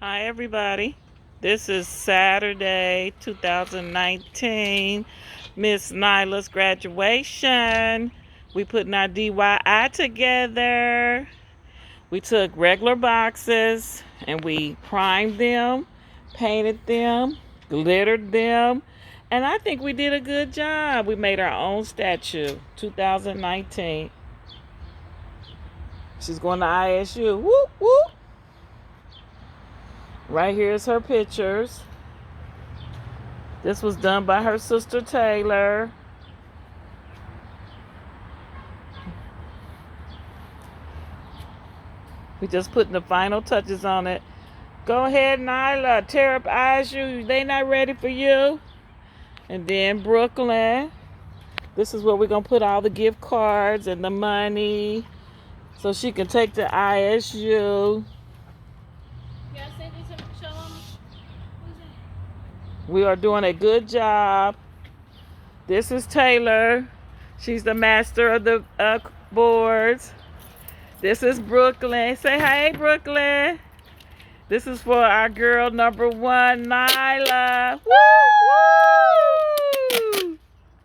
Hi, everybody. This is Saturday, 2019, Miss Nyla's graduation. We putting our DIY together. We took regular boxes and we primed them, painted them, glittered them, and I think we did a good job. We made our own statue, 2019. She's going to ISU. Whoop, whoop. Right here is her pictures. This was done by her sister Taylor. We just putting the final touches on it. Go ahead, Nyla. Tear up ISU. They not ready for you. And then Brooklyn. This is where we're going to put all the gift cards and the money so she can take to ISU. We are doing a good job. This is Taylor. She's the master of the boards. This is Brooklyn. Say hey, Brooklyn. This is for our girl number one, Nyla. Woo, woo.